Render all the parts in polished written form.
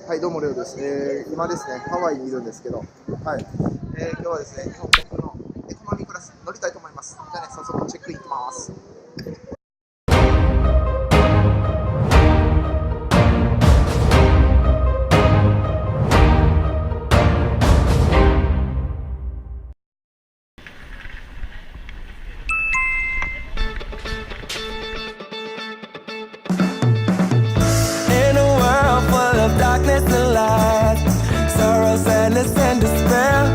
はい、どうも、レオです。今ですね、ハワイにいるんですけど、はい、今日はですね、日本航空のエコノミークラス乗りたいと思います。じゃあね、早速チェックイン行きます。Darkness and light, sorrow, sadness and despair.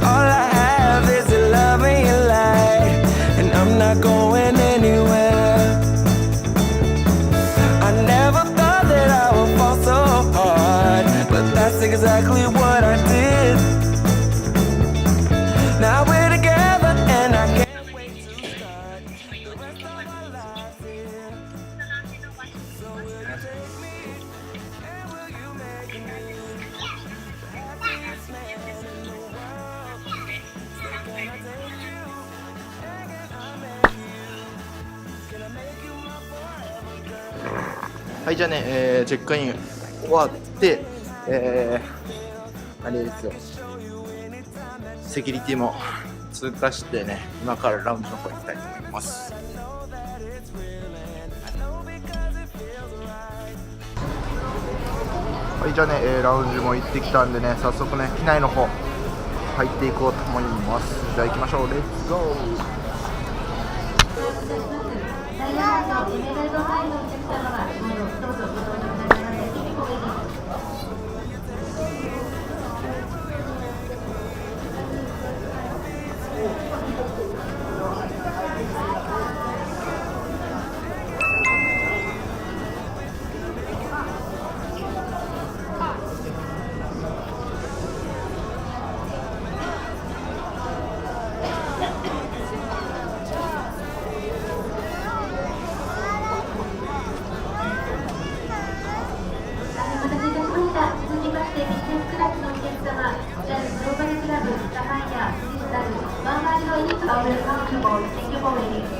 All I have is your love and your light, and I'm not going anywhere. I never thought that I would fall so hard, but that's exactly what I did. Now we're together and I can't wait to start the rest of our lives here. So will you take me and will you make me the happiest man in the world? So can I take you and can I make you? Can I make you my forever girl? はい、じゃあね、チェックイン終わって、あれですよ、セキュリティも通過してね、今からラウンジの方に行きたいと思います。はい、じゃあね、ラウンジも行ってきたんでね、早速ね、機内の方入っていこうと思います。じゃあ行きましょう。レッツゴー。続きまして、ビジネスクラスのお客様、JAL グローバルクラブハワイやJAL ワンワールドインパウルカントボール選挙ボールです。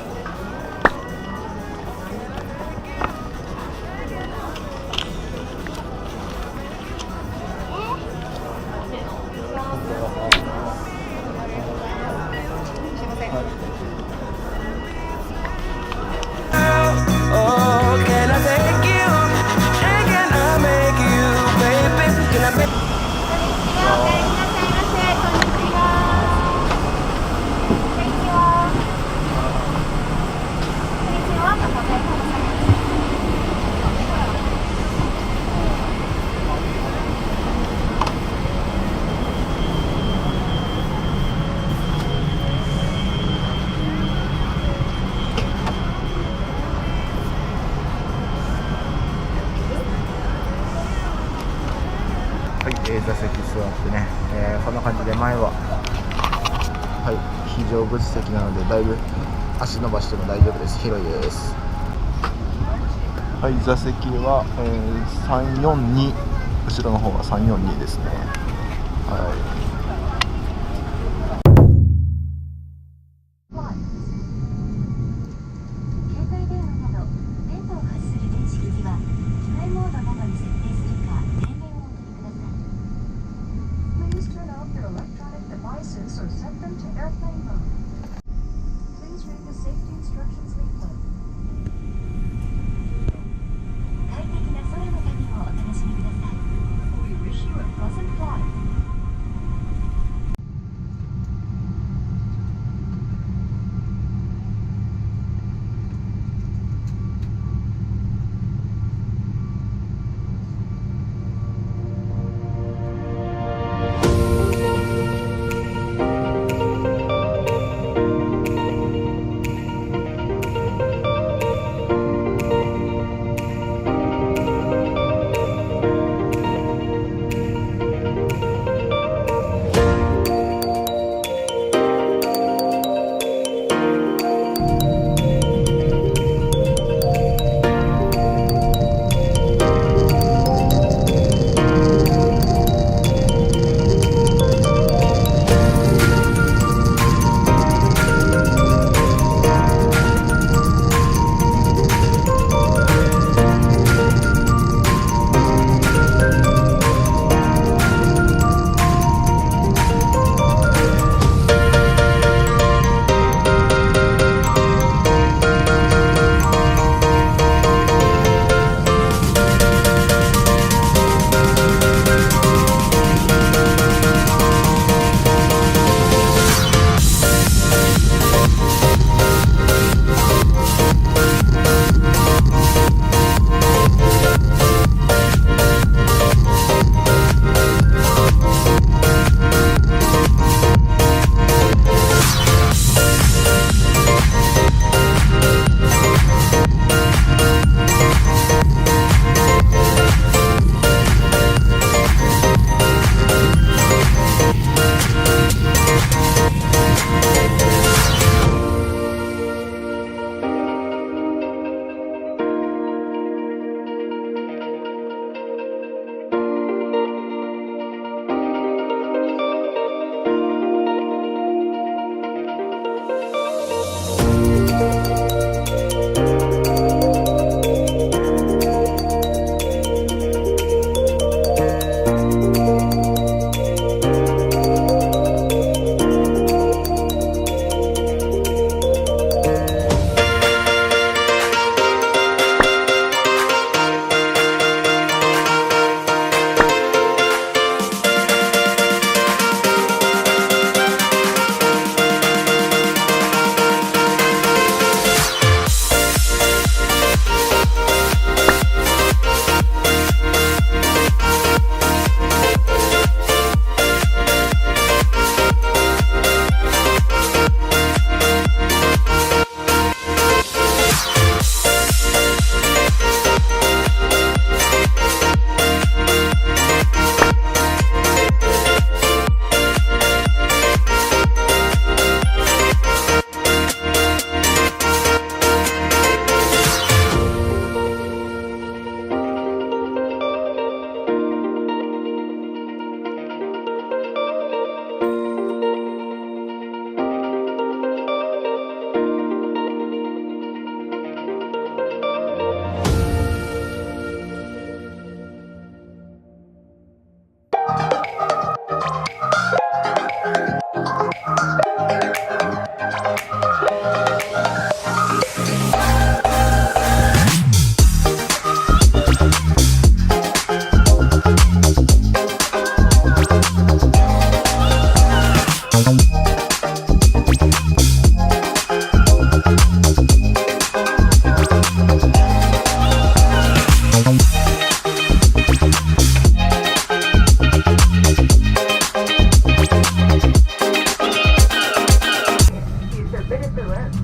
はい、座席座ってね、こんな感じで前は、はい、非常口席なのでだいぶ足伸ばしても大丈夫です。広いです。はい、座席は、342、後ろの方が342ですね。はい。Or set them to airplane mode. Please read the safety instructions leaflet. 快適な空の旅をお楽しみください。We wish you a pleasant flight. は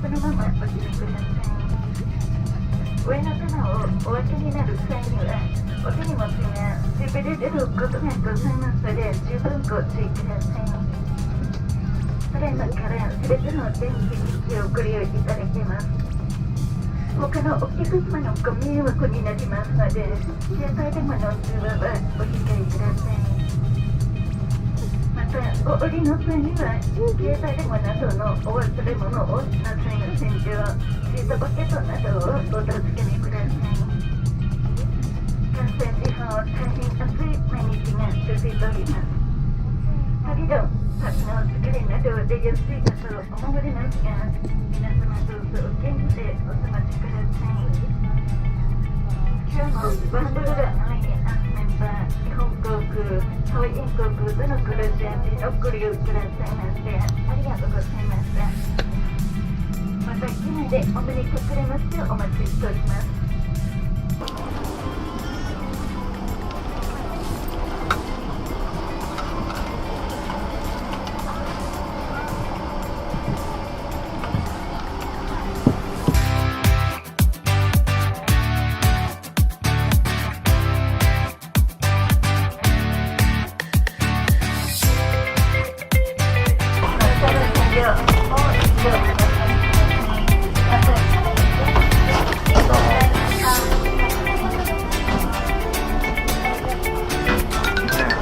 そのままお進みください。上の棚をお分けになる際には、お手荷物が滑り出ることがございますので、十分ご注意ください。それから全ての電気機器をご利用いただけます。他のお客様のご迷惑になりますので、携帯電話の通話はお控えください。また、お降りの際には、携帯電話などのお忘れ物をなさいませんよう、シートポケットなどをお助けください。感染時報、大変暑い毎日が続いております。旅の旅の疲れなど出やすいかと思われますが、皆様どうぞお元気でお過ごしください。今日もワンドルがハワイアンメンバー、日本航空、ハワイ航空とのクルーズ便をご利用くださいましてありがとうございました。また機内でお目にかかれますようお待ちしております。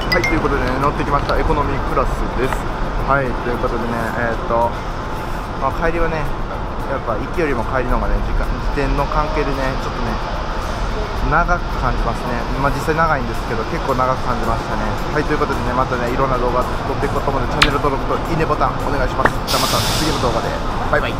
はい、ということでね、乗ってきましたエコノミークラスです。はい、ということでね、帰りはね、やっぱ行きよりも帰りの方がね、時点の関係でね、ちょっとね、長く感じますね。実際長いんですけど、結構長く感じましたね。はい、ということでね、またね、いろんな動画撮っていくと思うので、チャンネル登録といいねボタンお願いします。じゃあまた次の動画で、バイバイ。